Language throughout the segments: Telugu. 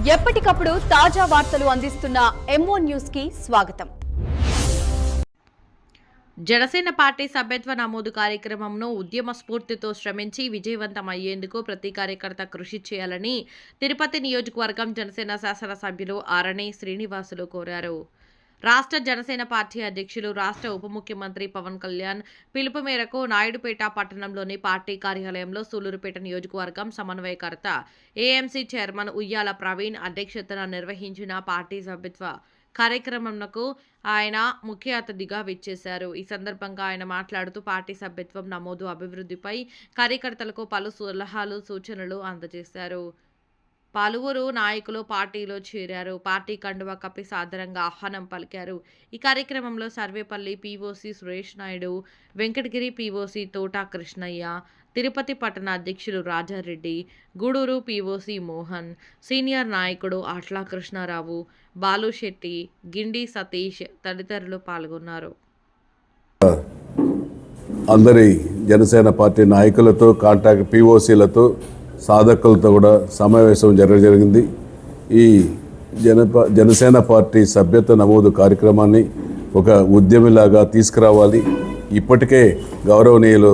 ఎప్పటికప్పుడు తాజా వార్తలు అందిస్తున్న M1 న్యూస్ కి స్వాగతం. జనసేన పార్టీ సభ్యత్వ నమోదు కార్యక్రమంను ఉద్యమ స్ఫూర్తితో శ్రమించి విజయవంతం అయ్యేందుకు ప్రతి కార్యకర్త కృషి చేయాలని తిరుపతి నియోజకవర్గం జనసేన శాసనసభ్యులు ఆరణి శ్రీనివాసులు కోరారు. రాష్ట్ర జనసేన పార్టీ అధ్యక్షులు, రాష్ట్ర ఉప ముఖ్యమంత్రి పవన్ కళ్యాణ్ పిలుపు మేరకు నాయుడుపేట పట్టణంలోని పార్టీ కార్యాలయంలో సూలూరుపేట నియోజకవర్గం సమన్వయకర్త ఏఎంసీ చైర్మన్ ఉయ్యాల ప్రవీణ్ అధ్యక్షతన నిర్వహించిన పార్టీ సభ్యత్వ కార్యక్రమంకు ఆయన ముఖ్య అతిథిగా విచ్చేశారు. ఈ సందర్భంగా ఆయన మాట్లాడుతూ పార్టీ సభ్యత్వం నమోదు అభివృద్ధిపై కార్యకర్తలకు పలు సలహాలు, సూచనలు అందజేశారు. పలువురు నాయకులు పార్టీలో చేరారు. పార్టీ కండువా కప్పి సాదరంగా ఆహ్వానం పలికారు. ఈ కార్యక్రమంలో సర్వేపల్లి పీఓసీ సురేష్ నాయుడు, వెంకటగిరి పీఓసీ తోటా కృష్ణయ్య, తిరుపతి పట్టణ అధ్యక్షులు రాజారెడ్డి, గూడూరు పీఓసీ మోహన్, సీనియర్ నాయకుడు ఆట్ల కృష్ణారావు, బాలుశెట్టి, గిండి సతీష్ తదితరులు పాల్గొన్నారు. అందరి జనసేన పార్టీ నాయకులతో, కాంటాక్ట్ పీఓసీలతో, సాధకులతో కూడా సమావేశం జరిగింది. ఈ జనసేన పార్టీ సభ్యత్వ నమోదు కార్యక్రమాన్ని ఒక ఉద్యమిలాగా తీసుకురావాలి. ఇప్పటికే గౌరవనీయులు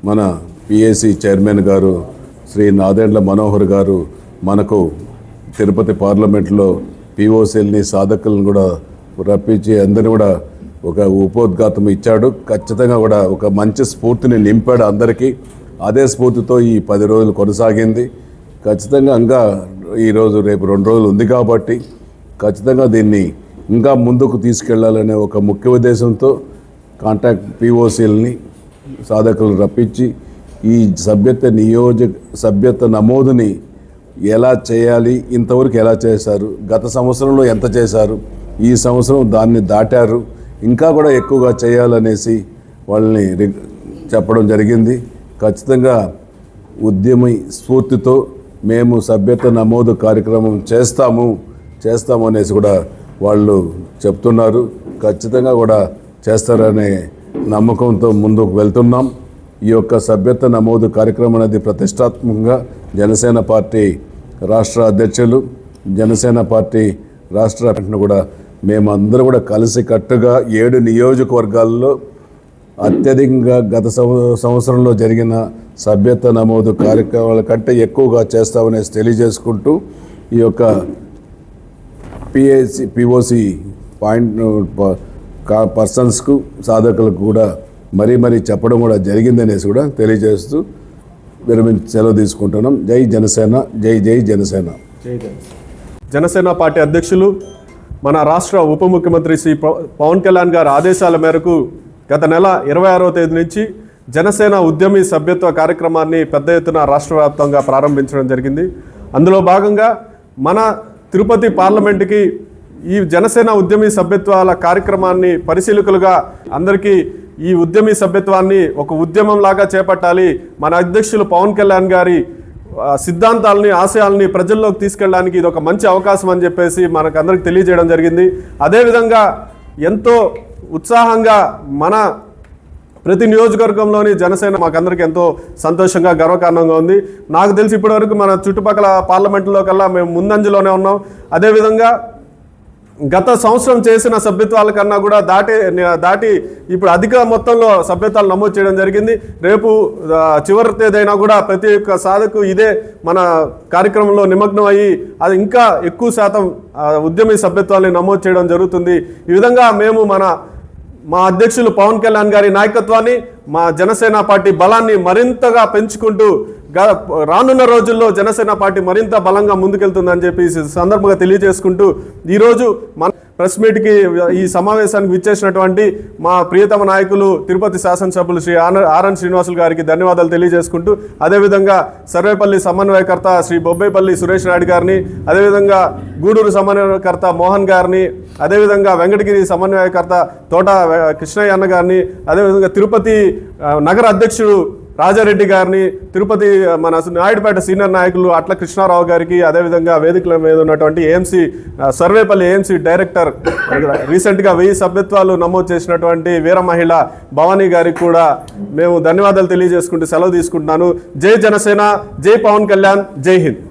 మన పిఏసీ చైర్మన్ గారు శ్రీ నాదెండ్ల మనోహర్ గారు మనకు తిరుపతి పార్లమెంట్లో పీఓసీలని, సాధకులను కూడా రప్పించి అందరిని కూడా ఒక ఉపోద్ఘాతం ఇచ్చాడు. ఖచ్చితంగా కూడా ఒక మంచి స్ఫూర్తిని నింపాడు అందరికీ. అదే స్ఫూర్తితో ఈ 10 రోజులు కొనసాగింది. ఖచ్చితంగా ఇంకా ఈరోజు రేపు 2 రోజులు ఉంది కాబట్టి ఖచ్చితంగా దీన్ని ఇంకా ముందుకు తీసుకెళ్లాలనే ఒక ముఖ్య ఉద్దేశంతో కాంటాక్ట్ పీఓసీలని, సాధకులను రప్పించి ఈ సభ్యత్వ నమోదుని ఎలా చేయాలి, ఇంతవరకు ఎలా చేశారు, గత సంవత్సరంలో ఎంత చేశారు, ఈ సంవత్సరం దాన్ని దాటారు, ఇంకా కూడా ఎక్కువగా చేయాలనేసి వాళ్ళని చెప్పడం జరిగింది. ఖచ్చితంగా ఉద్యమ స్ఫూర్తితో మేము సభ్యత్వ నమోదు కార్యక్రమం చేస్తాము అనేసి కూడా వాళ్ళు చెప్తున్నారు. ఖచ్చితంగా కూడా చేస్తారనే నమ్మకంతో ముందుకు వెళ్తున్నాం. ఈ యొక్క సభ్యత్వ నమోదు కార్యక్రమం అనేది ప్రతిష్టాత్మకంగా జనసేన పార్టీ రాష్ట్ర అధ్యక్షులు, జనసేన పార్టీ రాష్ట్ర కూడా మేమందరూ కూడా కలిసికట్టుగా 7 నియోజకవర్గాల్లో అత్యధికంగా గత సంవత్సరంలో జరిగిన సభ్యత్వ నమోదు కార్యక్రమాల కంటే ఎక్కువగా చేస్తామనేసి తెలియజేసుకుంటూ ఈ యొక్క పీఓసీ పర్సన్స్కు, సాధకులకు కూడా మరీ చెప్పడం కూడా జరిగిందనేసి కూడా తెలియజేస్తూ సెలవు తీసుకుంటున్నాం. జై జనసేన, జై జై జనసేన. జనసేన పార్టీ అధ్యక్షులు, మన రాష్ట్ర ఉప ముఖ్యమంత్రి శ్రీ పవన్ కళ్యాణ్ గారి ఆదేశాల మేరకు గత నెల 26వ తేదీ నుంచి జనసేన ఉద్యమి సభ్యత్వ కార్యక్రమాన్ని పెద్ద ఎత్తున రాష్ట్ర వ్యాప్తంగా ప్రారంభించడం జరిగింది. అందులో భాగంగా మన తిరుపతి పార్లమెంటుకి ఈ జనసేన ఉద్యమి సభ్యత్వాల కార్యక్రమాన్ని పరిశీలకులుగా అందరికీ ఈ ఉద్యమి సభ్యత్వాన్ని ఒక ఉద్యమంలాగా చేపట్టాలి, మన అధ్యక్షులు పవన్ కళ్యాణ్ గారి సిద్ధాంతాలని, ఆశయాలని ప్రజల్లోకి తీసుకెళ్ళడానికి ఇది ఒక మంచి అవకాశం అని చెప్పేసి మనకు అందరికి తెలియజేయడం జరిగింది. అదేవిధంగా ఎంతో ఉత్సాహంగా మన ప్రతి నియోజకవర్గంలోని జనసేన మాకందరికి ఎంతో సంతోషంగా, గర్వకారణంగా ఉంది. నాకు తెలిసి ఇప్పటివరకు మన చుట్టుపక్కల పార్లమెంట్లో కల్లా మేము ముందంజలోనే ఉన్నాం. అదేవిధంగా గత సంవత్సరం చేసిన సభ్యత్వాల కన్నా కూడా దాటి ఇప్పుడు అధిక మొత్తంలో సభ్యత్వాలు నమోదు చేయడం జరిగింది. రేపు చివరి తేదైనా కూడా ప్రతి ఒక్క సాధకు ఇదే మన కార్యక్రమంలో నిమగ్నం అయ్యి అది ఇంకా ఎక్కువ శాతం ఉద్యమి సభ్యత్వాన్ని నమోదు చేయడం జరుగుతుంది. ఈ విధంగా మేము మా అధ్యక్షులు పవన్ కళ్యాణ్ గారి నాయకత్వాన్ని, మా జనసేన పార్టీ బలాన్ని మరింతగా పెంచుకుంటూ రానున్న రోజుల్లో జనసేన పార్టీ మరింత బలంగా ముందుకెళ్తుందని చెప్పి సందర్భంగా తెలియజేసుకుంటూ ఈరోజు మన ప్రెస్ మీట్కి ఈ సమావేశానికి విచ్చేసినటువంటి మా ప్రియతమ నాయకులు తిరుపతి శాసనసభ్యులు శ్రీ ఆర్ఎన్ శ్రీనివాసులు గారికి ధన్యవాదాలు తెలియజేసుకుంటూ, అదేవిధంగా సర్వేపల్లి సమన్వయకర్త శ్రీ బొబ్బేపల్లి సురేష్ నాయుడు గారిని, అదేవిధంగా గూడూరు సమన్వయకర్త మోహన్ గారిని, అదేవిధంగా వెంకటగిరి సమన్వయకర్త తోట కృష్ణయ్య అన్న గారిని, అదేవిధంగా తిరుపతి నగర అధ్యక్షుడు రాజారెడ్డి గారిని, తిరుపతి మన నాయుడుపేట సీనియర్ నాయకులు అట్ల కృష్ణారావు గారికి, అదేవిధంగా వేదికల మీద ఉన్నటువంటి ఏఎంసీ సర్వేపల్లి ఏఎంసీ డైరెక్టర్ రీసెంట్గా 1000 సభ్యత్వాలు నమోదు చేసినటువంటి వీర మహిళ భవానీ గారికి కూడా మేము ధన్యవాదాలు తెలియజేసుకుంటూ సెలవు తీసుకుంటున్నాను. జై జనసేన, జై పవన్ కళ్యాణ్, జై హింద్.